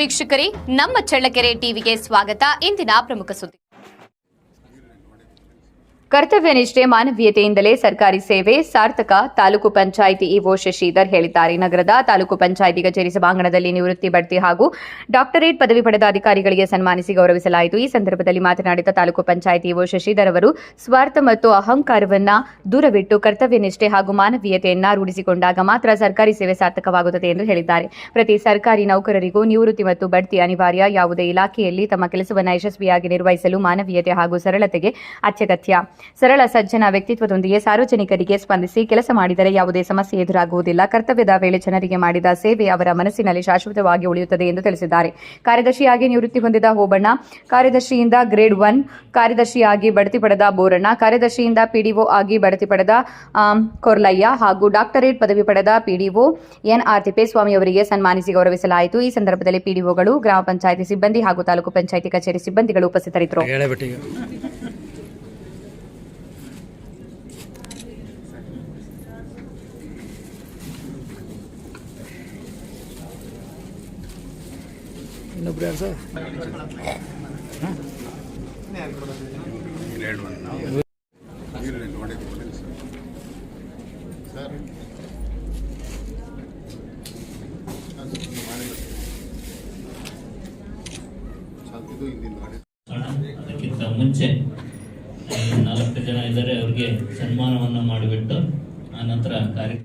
ವೀಕ್ಷಕರೇ, ನಮ್ಮ ಚಳ್ಳಕೆರೆ ಟಿವಿಗೆ ಸ್ವಾಗತ. ಇಂದಿನ ಪ್ರಮುಖ ಸುದ್ದಿ. ಕರ್ತವ್ಯ ನಿಷ್ಠೆ ಮಾನವೀಯತೆಯಿಂದಲೇ ಸರ್ಕಾರಿ ಸೇವೆ ಸಾರ್ಥಕ. ತಾಲೂಕು ಪಂಚಾಯಿತಿ ಇಒ ಶಶಿಧರ್ ಹೇಳಿದ್ದಾರೆ. ನಗರದ ತಾಲೂಕು ಪಂಚಾಯಿತಿ ಕಚೇರಿ ಸಭಾಂಗಣದಲ್ಲಿ ನಿವೃತ್ತಿ ಬಡ್ತಿ ಹಾಗೂ ಡಾಕ್ಟರೇಟ್ ಪದವಿ ಪಡೆದ ಅಧಿಕಾರಿಗಳಿಗೆ ಸನ್ಮಾನಿಸಿ ಗೌರವಿಸಲಾಯಿತು. ಈ ಸಂದರ್ಭದಲ್ಲಿ ಮಾತನಾಡಿದ ತಾಲೂಕು ಪಂಚಾಯಿತಿ ಇಒ ಶಶಿಧರ್ ಅವರು, ಸ್ವಾರ್ಥ ಮತ್ತು ಅಹಂಕಾರವನ್ನ ದೂರವಿಟ್ಟು ಕರ್ತವ್ಯ ನಿಷ್ಠೆ ಹಾಗೂ ಮಾನವೀಯತೆಯನ್ನ ರೂಢಿಸಿಕೊಂಡಾಗ ಮಾತ್ರ ಸರ್ಕಾರಿ ಸೇವೆ ಸಾರ್ಥಕವಾಗುತ್ತದೆ ಎಂದು ಹೇಳಿದ್ದಾರೆ. ಪ್ರತಿ ಸರ್ಕಾರಿ ನೌಕರರಿಗೂ ನಿವೃತ್ತಿ ಮತ್ತು ಬಡ್ತಿ ಅನಿವಾರ್ಯ. ಯಾವುದೇ ಇಲಾಖೆಯಲ್ಲಿ ತಮ್ಮ ಕೆಲಸವನ್ನು ಯಶಸ್ವಿಯಾಗಿ ನಿರ್ವಹಿಸಲು ಮಾನವೀಯತೆ ಹಾಗೂ ಸರಳತೆಗೆ ಅತ್ಯಗತ್ಯ. ಸರಳ ಸಜ್ಜನ ವ್ಯಕ್ತಿತ್ವದೊಂದಿಗೆ ಸಾರ್ವಜನಿಕರಿಗೆ ಸ್ಪಂದಿಸಿ ಕೆಲಸ ಮಾಡಿದರೆ ಯಾವುದೇ ಸಮಸ್ಯೆ ಎದುರಾಗುವುದಿಲ್ಲ. ಕರ್ತವ್ಯದ ವೇಳೆ ಜನರಿಗೆ ಮಾಡಿದ ಸೇವೆ ಅವರ ಮನಸ್ಸಿನಲ್ಲಿ ಶಾಶ್ವತವಾಗಿ ಉಳಿಯುತ್ತದೆ ಎಂದು ತಿಳಿಸಿದ್ದಾರೆ. ಕಾರ್ಯದರ್ಶಿಯಾಗಿ ನಿವೃತ್ತಿ ಹೊಂದಿದ ಹೋಬಣ್ಣ, ಕಾರ್ಯದರ್ಶಿಯಿಂದ ಗ್ರೇಡ್ 1 ಕಾರ್ಯದರ್ಶಿಯಾಗಿ ಬಡ್ತಿ ಪಡೆದ ಬೋರಣ್ಣ, ಕಾರ್ಯದರ್ಶಿಯಿಂದ ಪಿಡಿಒ ಆಗಿ ಬಡ್ತಿ ಪಡೆದ ಕೊರ್ಲಯ್ಯ ಹಾಗೂ ಡಾಕ್ಟರೇಟ್ ಪದವಿ ಪಡೆದ ಪಿಡಿಒ ಎನ್ಆರ್ ತಿಪ್ಪೇಸ್ವಾಮಿ ಅವರಿಗೆ ಸನ್ಮಾನಿಸಿ ಗೌರವಿಸಲಾಯಿತು. ಈ ಸಂದರ್ಭದಲ್ಲಿ ಪಿಡಿಒಗಳು, ಗ್ರಾಮ ಪಂಚಾಯಿತಿ ಸಿಬ್ಬಂದಿ ಹಾಗೂ ತಾಲೂಕು ಪಂಚಾಯಿತಿ ಕಚೇರಿ ಸಿಬ್ಬಂದಿಗಳು ಉಪಸ್ಥಿತರಿದ್ದರು. ಇನ್ನೊಬ್ರು ಯಾರು ಸರ್? ಅದಕ್ಕಿಂತ ಮುಂಚೆ 4 ಜನ ಇದ್ದಾರೆ, ಅವ್ರಿಗೆ ಸನ್ಮಾನವನ್ನು ಮಾಡಿಬಿಟ್ಟು ಆ ನಂತರ ಕಾರ್ಯಕ್ರಮ